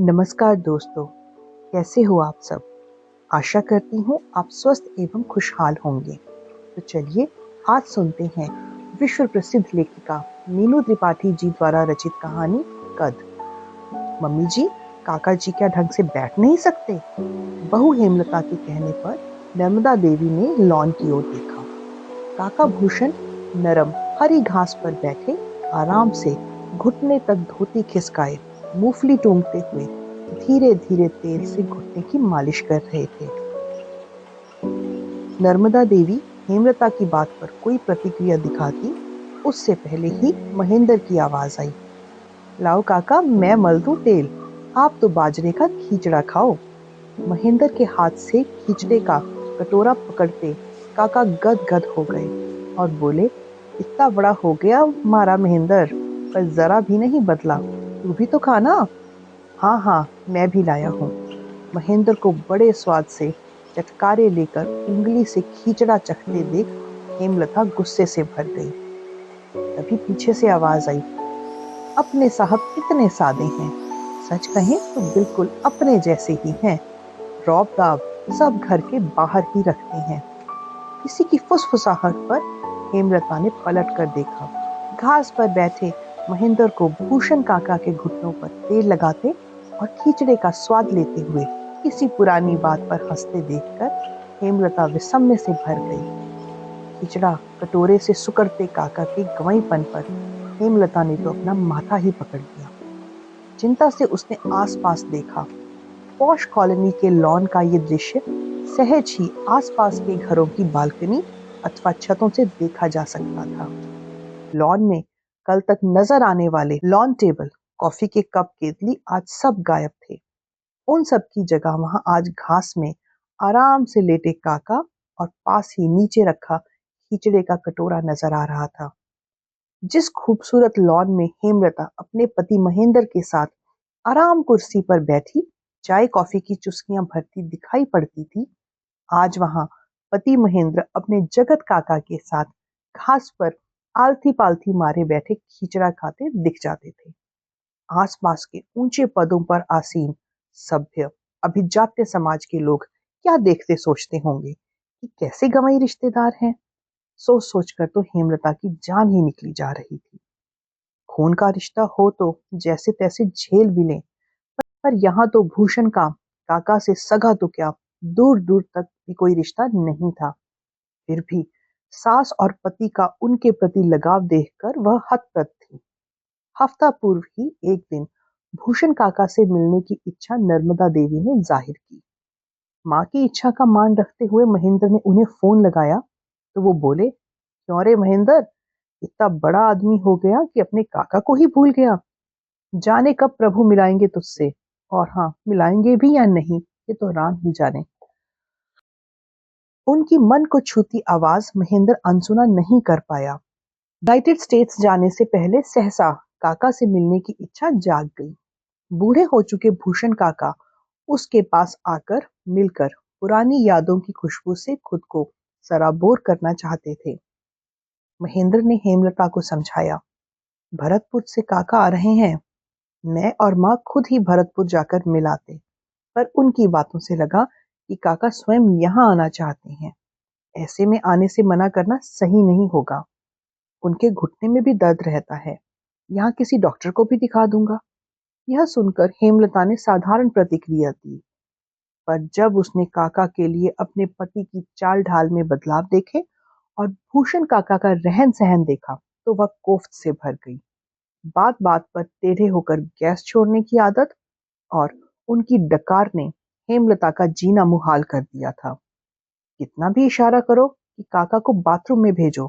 नमस्कार दोस्तों, कैसे हो आप सब? आशा करती हूँ आप स्वस्थ एवं खुशहाल होंगे। तो चलिए आज सुनते हैं विश्व प्रसिद्ध लेखिका मीनू त्रिपाठी जी द्वारा रचित कहानी कद। मम्मी जी, काका जी क्या ढंग से बैठ नहीं सकते? बहू हेमलता के कहने पर नर्मदा देवी ने लॉन की ओर देखा। काका भूषण नरम हरी घास पर बैठे आराम से घुटने तक धोती खिसकाए मूंगफली टूंगते हुए धीरे धीरे तेल से घुटने की मालिश कर रहे थे। नर्मदा देवी हेमलता की बात पर कोई प्रतिक्रिया दिखाती उससे पहले ही महेंद्र की आवाज आई। लाओ काका, मैं मल दूं तेल, आप तो बाजरे का खींचड़ा खाओ। महेंद्र के हाथ से खींचड़े का कटोरा पकड़ते काका गदगद हो गए और बोले, इतना बड़ा हो गया मारा महेंद्र, पर जरा भी नहीं बदला। तू भी तो खाना। हाँ हाँ, मैं भी लाया हूँ। महेंद्र को बड़े स्वाद से चटकारे लेकर उंगली से खींचड़ा चखते देख हेमलता गुस्से से भर गई। तभी पीछे से आवाज आई, अपने साहब कितने सादे हैं, सच कहें तो बिल्कुल अपने जैसे ही हैं। रौब दाब सब घर के बाहर ही रखते हैं। किसी की फुसफुसाहट पर हेमलता ने पलट कर देखा। घास पर बैठे महेंद्र को भूषण काका के घुटनों पर तेल लगाते और खींचड़े का स्वाद लेते हुए किसी पुरानी बात पर हंसते देखकर हेमलता विस्मय से भर गई। खींचड़ा कटोरे से सुकड़ते काका के गंवाईपन पर हेमलता ने तो अपना माथा ही पकड़ लिया। चिंता से उसने आसपास देखा। पॉश कॉलोनी के लॉन का ये दृश्य सहज ही आसपास के घरों की बालकनी अथवा छतों से देखा जा सकता था। लॉन में कल तक नजर आने वाले लॉन टेबल, कॉफी के कप, केतली आज सब गायब थे। उन सब की जगह वहां आज घास में आराम से लेटे काका और पास ही नीचे रखा खींचड़े का कटोरा नजर आ रहा था। जिस खूबसूरत लॉन में हेमलता अपने पति महेंद्र के साथ आराम कुर्सी पर बैठी चाय कॉफी की चुस्कियां भरती दिखाई पड़ती थी, आज वहां पति महेंद्र अपने जगत काका के साथ घास पर आलती पालती मारे बैठे खींचड़ा खाते दिख जाते थे। आसपास के ऊंचे पदों पर आसीन सभ्य अभिजात्य समाज के लोग क्या देखते सोचते होंगे कि कैसे गंवाई रिश्तेदार हैं। सोच सोचकर तो हेमलता की जान ही निकली जा रही थी। खून का रिश्ता हो तो जैसे तैसे झेल भी लें, पर यहाँ तो भूषण का काका से सगा तो क्या, दूर दूर तक भी कोई रिश्ता नहीं था। फिर भी सास और पति का उनके प्रति लगाव देखकर वह हतप्रभ थी। हफ्ता पूर्व ही एक दिन भूषण काका से मिलने की इच्छा नर्मदा देवी ने जाहिर की। माँ की इच्छा का मान रखते हुए महेंद्र ने उन्हें फोन लगाया तो वो बोले, क्यों रे महेंद्र, इतना बड़ा आदमी हो गया कि अपने काका को ही भूल गया। जाने कब प्रभु मिलाएंगे तुझसे, और हाँ, मिलाएंगे भी या नहीं ये तो राम ही जाने। उनकी मन को छूती आवाज महेंद्र अनसुना नहीं कर पाया। यूनाइटेड स्टेट्स जाने से पहले सहसा काका से मिलने की इच्छा जाग गई। बूढ़े हो चुके भूषण काका उसके पास आकर मिलकर पुरानी यादों की खुशबू से खुद को सराबोर करना चाहते थे। महेंद्र ने हेमलता को समझाया, भरतपुर से काका आ रहे हैं। मैं और माँ खुद ही भरतपुर जाकर मिल आते, पर उनकी बातों से लगा कि काका स्वयं यहाँ आना चाहते हैं। ऐसे में आने से मना करना सही नहीं होगा। उनके घुटने में भी दर्द रहता है, यहाँ किसी डॉक्टर को भी दिखा दूंगा। यह सुनकर हेमलता ने साधारण प्रतिक्रिया दी, पर जब उसने काका के लिए अपने पति की चाल ढाल में बदलाव देखे और भूषण काका का रहन सहन देखा तो वह कोफ्त से भर गई। बात बात पर टेढ़े होकर गैस छोड़ने की आदत और उनकी डकार ने हेमलता का जीना मुहाल कर दिया था। कितना भी इशारा करो कि काका को बाथरूम में भेजो,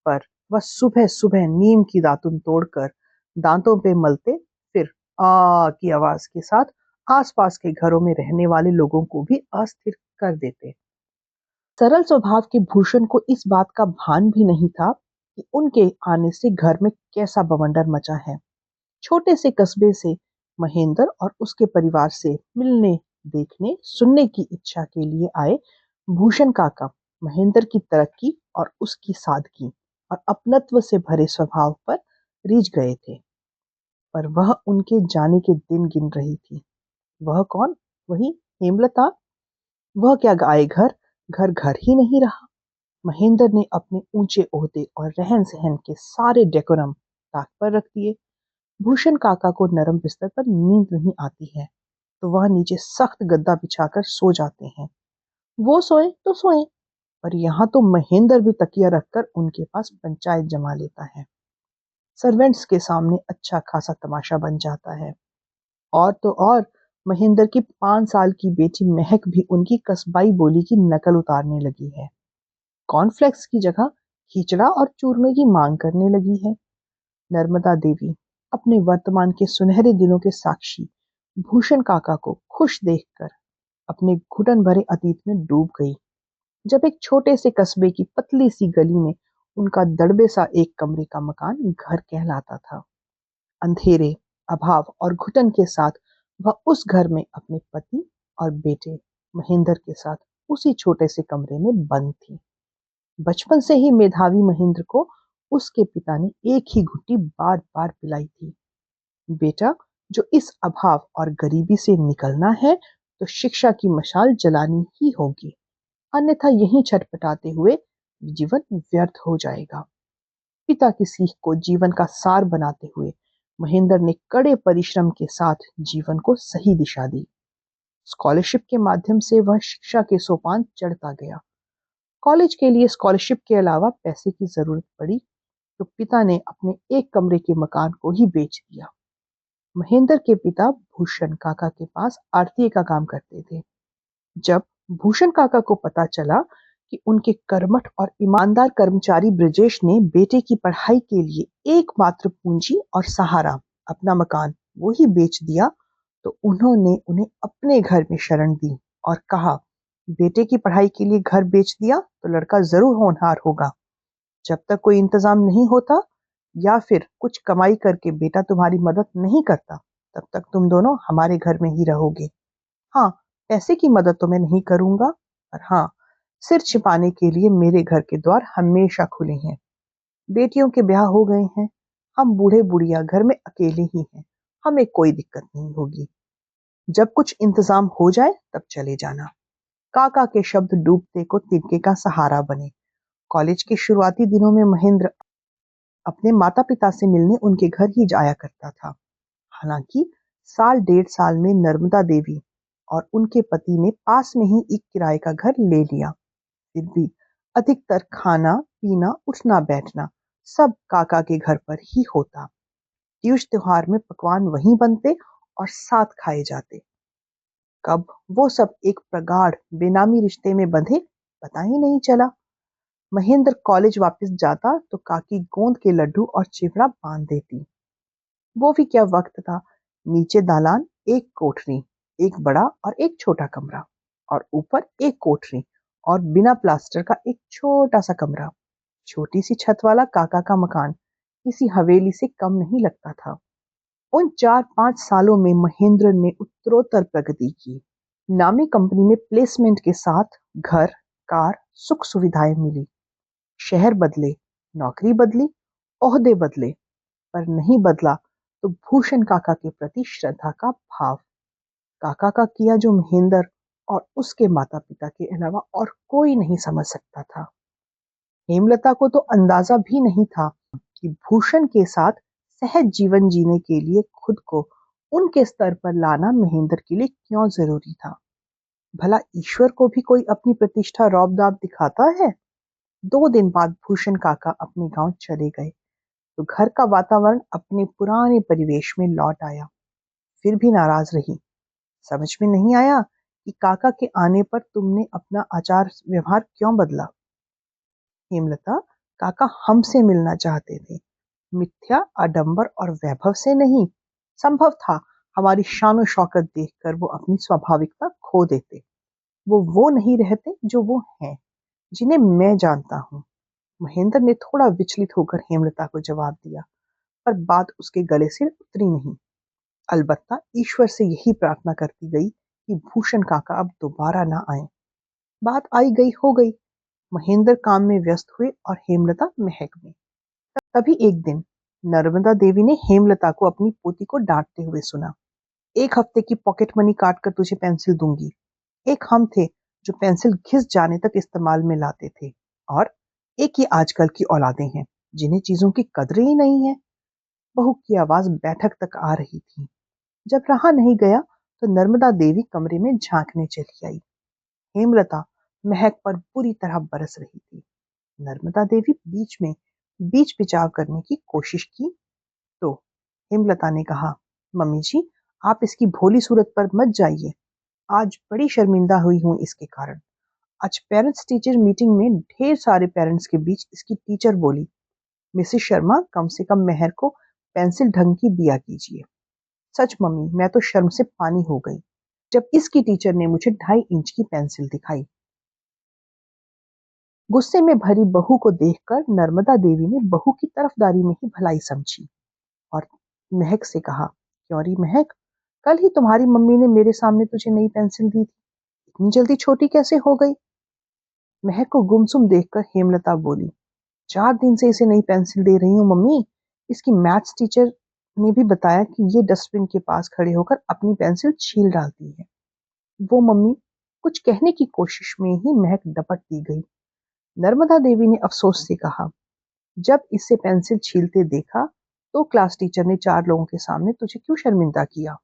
पर वह सुबह सुबह नीम की दातुन तोड़कर दांतों पे मलते, फिर आ की आवाज के साथ आसपास के घरों में रहने वाले लोगों को भी अस्थिर कर देते। सरल स्वभाव के भूषण को इस बात का भान भी नहीं था कि उनके आने से घर में कैसा बवंडर मचा है। छोटे से कस्बे से महेंद्र और उसके परिवार से मिलने, देखने, सुनने की इच्छा के लिए आए भूषण काका महेंद्र की तरक्की और उसकी सादगी और अपनत्व से भरे स्वभाव पर रिझ गए थे। पर वह उनके जाने के दिन गिन रही थी। वह कौन? वही हेमलता। वह क्या आए घर? घर घर ही नहीं रहा। महेंद्र ने अपने ऊंचे ओहदे और रहन सहन के सारे डेकोरम ताक पर रख दिए। भूषण काका को नरम बिस्तर पर नींद नहीं आती है तो वह नीचे सख्त गद्दा बिछाकर सो जाते हैं। वो सोए तो सोए, पर यहाँ तो महेंद्र भी तकिया रखकर उनके पास पंचायत जमा लेता है। सर्वेंट्स के सामने अच्छा खासा तमाशा बन जाता है। और तो और महेंद्र की 5 साल की बेटी महक भी उनकी कस्बाई बोली की नकल उतारने लगी है। कॉर्नफ्लेक्स की जगह खिचड़ा और चूरमे की मांग करने लगी है। नर्मदा देवी अपने वर्तमान के सुनहरे दिनों के साक्षी भूषण काका को खुश देखकर अपने घुटन भरे अतीत में डूब गई। जब एक छोटे से कस्बे की पतली सी गली में उनका दड़बे सा एक कमरे का मकान घर कहलाता था। अंधेरे, अभाव और घुटन के साथ वह उस घर में अपने पति और बेटे महेंद्र के साथ उसी छोटे से कमरे में बंद थी। बचपन से ही मेधावी महेंद्र को उसके पिता ने एक ही घुट्टी बार बार पिलाई थी। बेटा, जो इस अभाव और गरीबी से निकलना है तो शिक्षा की मशाल जलानी ही होगी, अन्यथा यहीं छटपटाते हुए जीवन व्यर्थ हो जाएगा। पिता की सीख को जीवन का सार बनाते हुए महेंद्र ने कड़े परिश्रम के साथ जीवन को सही दिशा दी। स्कॉलरशिप के माध्यम से वह शिक्षा के सोपान चढ़ता गया। कॉलेज के लिए स्कॉलरशिप के अलावा पैसे की जरूरत पड़ी तो पिता ने अपने एक कमरे के मकान को ही बेच दिया। महेंद्र के पिता भूषण काका के पास आरटीए का काम करते थे। जब भूषण काका को पता चला कि उनके कर्मठ और ईमानदार कर्मचारी ब्रजेश ने बेटे की पढ़ाई के लिए एकमात्र पूंजी और सहारा अपना मकान वो ही बेच दिया, तो उन्होंने उन्हें अपने घर में शरण दी और कहा, बेटे की पढ़ाई के लिए घर बेच दिया तो लड़का जरूर होनहार होगा। जब तक कोई इंतजाम नहीं होता या फिर कुछ कमाई करके बेटा तुम्हारी मदद नहीं करता, तब तक तुम दोनों हमारे घर में ही रहोगे। हाँ, पैसे की मदद तो मैं नहीं करूंगा, पर हाँ, सिर छिपाने के लिए मेरे घर के द्वार हमेशा खुले हैं। बेटियों के ब्याह हो गए हैं, हम बूढ़े बुढ़िया घर में अकेले ही हैं, हमें कोई दिक्कत नहीं होगी। जब कुछ इंतजाम हो जाए तब चले जाना। काका के शब्द डूबते को तिनके का सहारा बने। कॉलेज के शुरुआती दिनों में महेंद्र अपने माता पिता से मिलने उनके घर ही जाया करता था। हालांकि साल डेढ़ साल में नर्मदा देवी और उनके पति ने पास में ही एक किराए का घर ले लिया। फिर भी अधिकतर खाना पीना उठना बैठना सब काका के घर पर ही होता। तीज त्योहार में पकवान वहीं बनते और साथ खाए जाते। कब वो सब एक प्रगाढ़ बेनामी रिश्ते में बंधे पता ही नहीं चला। महेंद्र कॉलेज वापस जाता तो काकी गोंद के लड्डू और चिवड़ा बांध देती। वो भी क्या वक्त था। नीचे दालान, एक कोठरी, एक बड़ा और एक छोटा कमरा, और ऊपर एक कोठरी और बिना प्लास्टर का एक छोटा सा कमरा। छोटी सी छत वाला काका का मकान किसी हवेली से कम नहीं लगता था। उन 4-5 सालों में महेंद्र ने उत्तरोत्तर प्रगति की। नामी कंपनी में प्लेसमेंट के साथ घर, कार, सुख सुविधाएं मिली। शहर बदले, नौकरी बदली, ओहदे बदले, पर नहीं बदला तो भूषण काका के प्रति श्रद्धा का भाव। काका का किया जो महेंद्र और उसके माता पिता के अलावा और कोई नहीं समझ सकता था। हेमलता को तो अंदाजा भी नहीं था कि भूषण के साथ सहज जीवन जीने के लिए खुद को उनके स्तर पर लाना महेंद्र के लिए क्यों जरूरी था। भला ईश्वर को भी कोई अपनी प्रतिष्ठा रौब दाब दिखाता है। 2 दिन बाद भूषण काका अपने गांव चले गए तो घर का वातावरण अपने पुराने परिवेश में लौट आया। फिर भी नाराज रही। समझ में नहीं आया कि काका के आने पर तुमने अपना आचार व्यवहार क्यों बदला। हेमलता, काका हमसे मिलना चाहते थे, मिथ्या आडंबर और वैभव से नहीं। संभव था हमारी शान शौकत देखकर वो अपनी स्वाभाविकता खो देते। वो नहीं रहते जो वो हैं, जिन्हें मैं जानता हूँ। महेंद्र ने थोड़ा विचलित होकर हेमलता को जवाब दिया, पर बात उसके गले से उतरी नहीं। अलबत्ता ईश्वर से यही प्रार्थना करती गई कि भूषण काका अब दोबारा ना आए। बात आई गई हो गई। महेंद्र काम में व्यस्त हुए और हेमलता महक में। तभी एक दिन नर्मदा देवी ने हेमलता को अपनी पोती को डांटते हुए सुना। एक हफ्ते की पॉकेट मनी काट कर तुझे पेंसिल दूंगी। एक हम थे जो पेंसिल घिस जाने तक इस्तेमाल में लाते थे, और एक ही आजकल की औलादें हैं जिन्हें चीजों की कदर ही नहीं है। बहू की आवाज बैठक तक आ रही थी। जब रहा नहीं गया तो नर्मदा देवी कमरे में झांकने चली आई। हेमलता महक पर बुरी तरह बरस रही थी। नर्मदा देवी बीच बिचाव करने की कोशिश की तो हेमलता ने कहा, मम्मी जी, आप इसकी भोली सूरत पर मत जाइए। आज बड़ी शर्मिंदा हुई हूँ इसके कारण। आज पेरेंट्स टीचर मीटिंग में ढेर सारे पेरेंट्स के बीच इसकी टीचर बोली, मिसेस शर्मा, कम से कम मेहर को पेंसिल ढंग की दिया कीजिए। सच मम्मी, मैं तो शर्म से पानी हो गई जब इसकी टीचर ने मुझे 2.5 इंच की पेंसिल दिखाई। गुस्से में भरी बहू को देखकर नर्मदा देवी ने बहू की तरफदारी में ही भलाई समझी और महक से कहा, क्यों री महक, कल ही तुम्हारी मम्मी ने मेरे सामने तुझे नई पेंसिल दी थी, इतनी जल्दी छोटी कैसे हो गई? महक को गुमसुम देखकर हेमलता बोली, 4 दिन से इसे नई पेंसिल दे रही हूँ मम्मी। इसकी मैथ्स टीचर ने भी बताया कि ये डस्टबिन के पास खड़े होकर अपनी पेंसिल छील डालती है। वो मम्मी, कुछ कहने की कोशिश में ही महक डपट दी गई। नर्मदा देवी ने अफसोस से कहा, जब इसे पेंसिल छीलते देखा तो क्लास टीचर ने 4 लोगों के सामने तुझे क्यों शर्मिंदा किया?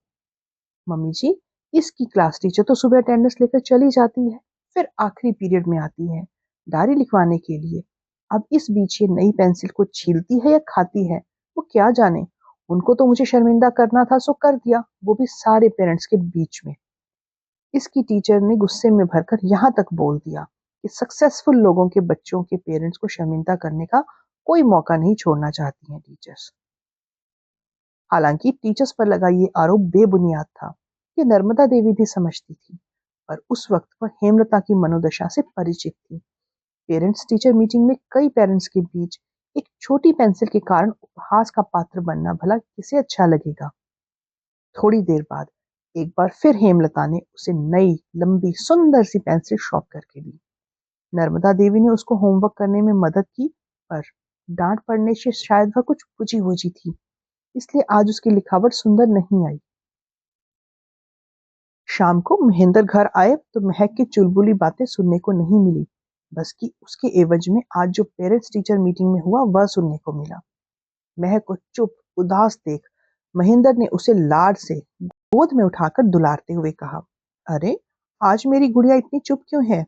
मम्मी जी, इसकी क्लास टीचर तो सुबह अटेंडेंस लेकर चली जाती है, फिर आखिरी पीरियड में आती है डायरी लिखवाने के लिए। अब इस बीच ये नई पेंसिल को छीलती है या खाती है, वो क्या जाने। उनको तो मुझे शर्मिंदा करना था सो कर दिया, वो भी सारे पेरेंट्स के बीच में। इसकी टीचर ने गुस्से में भरकर यहाँ तक बोल दिया कि सक्सेसफुल लोगों के बच्चों के पेरेंट्स को शर्मिंदा करने का कोई मौका नहीं छोड़ना चाहती हैं टीचर्स। हालांकि टीचर्स पर लगा ये आरोप बेबुनियाद था, ये नर्मदा देवी भी समझती थी, पर उस वक्त वह हेमलता की मनोदशा से परिचित थी। पेरेंट्स टीचर मीटिंग में कई पेरेंट्स के बीच एक छोटी पेंसिल के कारण उपहास का पात्र बनना भला किसे अच्छा लगेगा। थोड़ी देर बाद एक बार फिर हेमलता ने उसे नई लंबी सुंदर सी पेंसिल शौक करके दी। नर्मदा देवी ने उसको होमवर्क करने में मदद की, पर डांट पड़ने से शायद वह कुछ बुझी हुई थी, इसलिए आज उसकी लिखावट सुंदर नहीं आई। शाम को महेंद्र घर आए तो महक की चुलबुली बातें सुनने को नहीं मिली, बस कि उसके एवज में आज जो पेरेंट्स टीचर मीटिंग में हुआ वह सुनने को मिला। महक को चुप उदास देख महेंद्र ने उसे लाड से गोद में उठाकर दुलारते हुए कहा, अरे, आज मेरी गुड़िया इतनी चुप क्यों है?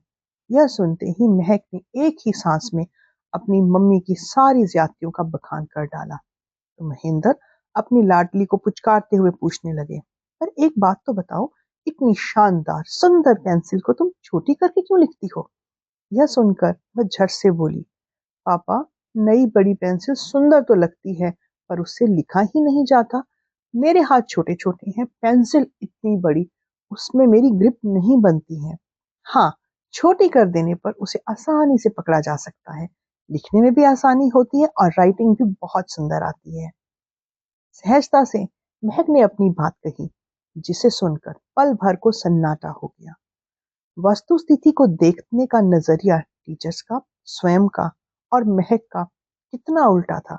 यह सुनते ही महक ने एक ही सांस में अपनी मम्मी की सारी ज्यादतियों का बखान कर डाला। तो महेंद्र अपनी लाडली को पुचकारते हुए पूछने लगे, पर एक बात तो बताओ, इतनी शानदार सुंदर पेंसिल को तुम छोटी करके क्यों लिखती हो? यह सुनकर वह झट से बोली, पापा, नई बड़ी पेंसिल सुंदर तो लगती है, पर उससे लिखा ही नहीं जाता। मेरे हाथ छोटे छोटे हैं, पेंसिल इतनी बड़ी, उसमें मेरी ग्रिप नहीं बनती है। हाँ, छोटी कर देने पर उसे आसानी से पकड़ा जा सकता है, लिखने में भी आसानी होती है और राइटिंग भी बहुत सुंदर आती है। सहजता से महक ने अपनी बात कही, जिसे सुनकर पल भर को सन्नाटा हो गया। वस्तुस्थिति को देखने का नजरिया टीचर्स का, स्वयं का और महक का कितना उल्टा था।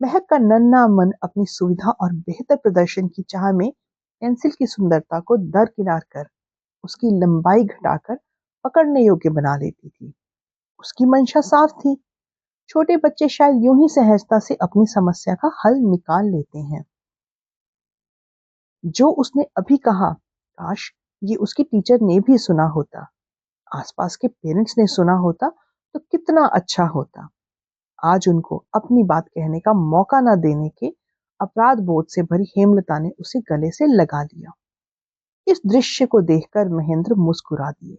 महक का नन्हा मन अपनी सुविधा और बेहतर प्रदर्शन की चाह में पेंसिल की सुंदरता को दरकिनार कर उसकी लंबाई घटाकर पकड़ने योग्य बना लेती थी। उसकी मंशा साफ थी, छोटे बच्चे शायद यूं ही सहजता से अपनी समस्या का हल निकाल लेते हैं। जो उसने अभी कहा, काश ये उसकी टीचर ने भी सुना होता, आसपास के पेरेंट्स ने सुना होता तो कितना अच्छा होता। आज उनको अपनी बात कहने का मौका न देने के अपराध बोध से भरी हेमलता ने उसे गले से लगा लिया। इस दृश्य को देखकर महेंद्र मुस्कुरा दिए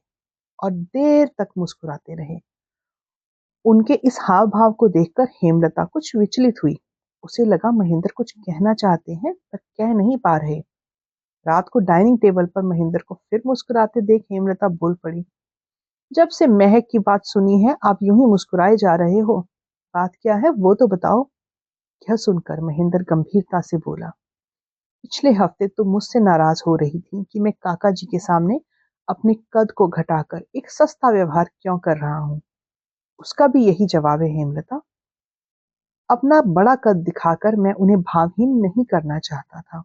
और देर तक मुस्कुराते रहे। उनके इस हाव भाव को देखकर हेमलता कुछ विचलित हुई। उसे लगा महेंद्र कुछ कहना चाहते हैं पर कह नहीं पा रहे। रात को डाइनिंग टेबल पर महेंद्र को फिर मुस्कुराते देख हेमलता बोल पड़ी, जब से महक की बात सुनी है आप यूं ही मुस्कुराए जा रहे हो, बात क्या है वो तो बताओ। यह सुनकर महेंद्र गंभीरता से बोला, पिछले हफ्ते तुम मुझसे नाराज हो रही थी कि मैं काका जी के सामने अपने कद को घटाकर एक सस्ता व्यवहार क्यों कर रहा हूँ। उसका भी यही जवाब है हेमलता, अपना बड़ा कद दिखाकर मैं उन्हें भावहीन नहीं करना चाहता था।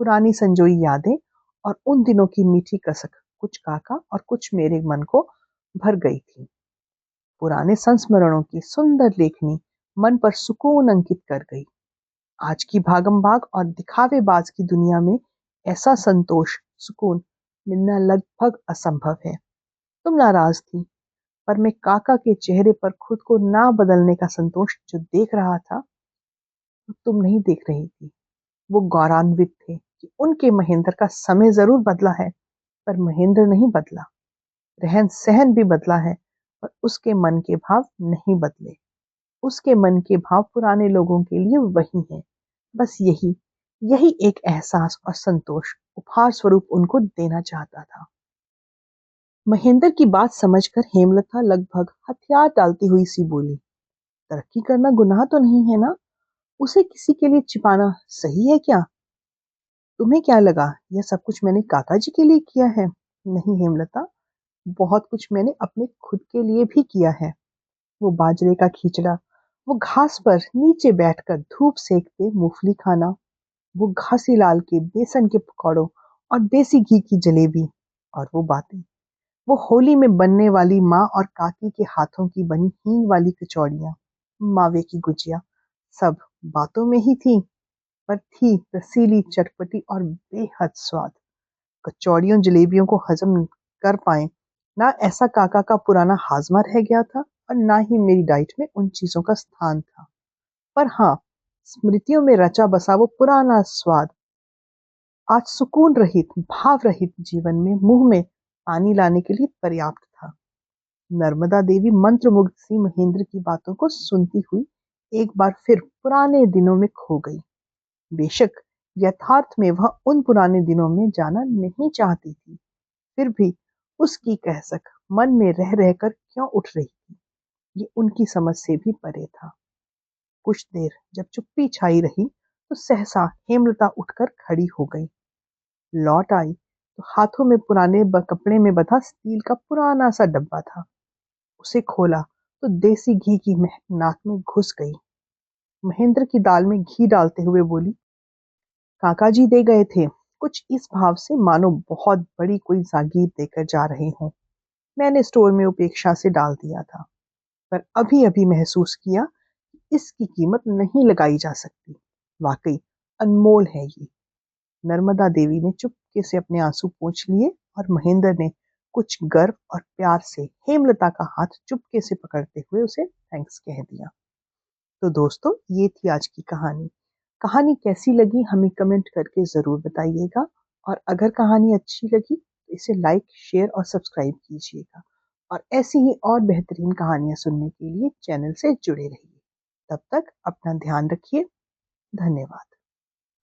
पुरानी संजोई यादें और उन दिनों की मीठी कसक कुछ काका और कुछ मेरे मन को भर गई थी। पुराने संस्मरणों की सुंदर लेखनी मन पर सुकून अंकित कर गई। आज की भागम-भाग और दिखावेबाज की दुनिया में ऐसा संतोष, सुकून मिलना लगभग असंभव है। तुम नाराज थी, पर मैं काका के चेहरे पर खुद को ना बदलने का संतोष जो देख रहा था, वो तुम नहीं देख रही थी। वो गौरवान्वित थे कि उनके महेंद्र का समय जरूर बदला है, पर महेंद्र नहीं बदला। रहन-सहन भी बदला है, पर उसके मन के भाव नहीं बदले। उसके मन के भाव पुराने लोगों के लिए वही हैं। बस यही यही एक एहसास और संतोष उपहार स्वरूप उनको देना चाहता था। महेंद्र की बात समझकर हेमलता लगभग हथियार डालती हुई सी बोली, तरक्की करना गुनाह तो नहीं है ना? उसे किसी के लिए छिपाना सही है क्या? तुम्हें क्या लगा यह सब कुछ मैंने काका जी के लिए किया है? नहीं हेमलता, बहुत कुछ मैंने अपने खुद के लिए भी किया है। वो बाजरे का खींचड़ा, वो घास पर नीचे बैठकर धूप सेकते मूंगफली खाना, वो घासी लाल के बेसन के पकौड़ों और देसी घी की जलेबी, और वो बातें, वो होली में बनने वाली माँ और काकी के हाथों की बनी हींग वाली कचौड़ियाँ, मावे की गुजिया, सब बातों में ही थी, पर थी रसीली, चटपटी और बेहद स्वाद। कचौड़ियों जलेबियों को हजम कर पाए ना, ऐसा काका का पुराना हाजमा रह गया था और ना ही मेरी डाइट में उन चीजों का स्थान था। पर हाँ, स्मृतियों में रचा बसा वो पुराना स्वाद आज सुकून रहित, भाव रहित जीवन में मुंह में पानी लाने के लिए पर्याप्त था। नर्मदा देवी मंत्रमुग्ध सी महेंद्र की बातों को सुनती हुई एक बार फिर पुराने दिनों में खो गई। बेशक यथार्थ में वह उन पुराने दिनों में जाना नहीं चाहती थी, फिर भी उसकी कहसक मन में रह रहकर क्यों उठ रही थी, ये उनकी समझ से भी परे था। कुछ देर जब चुप्पी छाई रही, तो सहसा हेमलता उठकर खड़ी हो गई। लौट आई तो हाथों में पुराने कपड़े में बंधा स्टील का पुराना सा डब्बा था। उसे खोला तो देसी घी की महक नाक में घुस गई। महेंद्र की दाल में घी डालते हुए बोली, काका जी दे गए थे, कुछ इस भाव से मानो बहुत बड़ी कोई जागीर देकर जा रहे हों। मैंने स्टोर में उपेक्षा से डाल दिया था, पर अभी अभी महसूस किया कि इसकी कीमत नहीं लगाई जा सकती। वाकई अनमोल है ये। नर्मदा देवी ने चुपके से अपने आंसू पोंछ लिए और महेंद्र ने कुछ गर्व और प्यार से हेमलता का हाथ चुपके से पकड़ते हुए उसे थैंक्स कह दिया। तो दोस्तों, ये थी आज की कहानी। कहानी कैसी लगी हमें कमेंट करके ज़रूर बताइएगा, और अगर कहानी अच्छी लगी तो इसे लाइक, शेयर और सब्सक्राइब कीजिएगा, और ऐसी ही और बेहतरीन कहानियाँ सुनने के लिए चैनल से जुड़े रहिए। तब तक अपना ध्यान रखिए। धन्यवाद।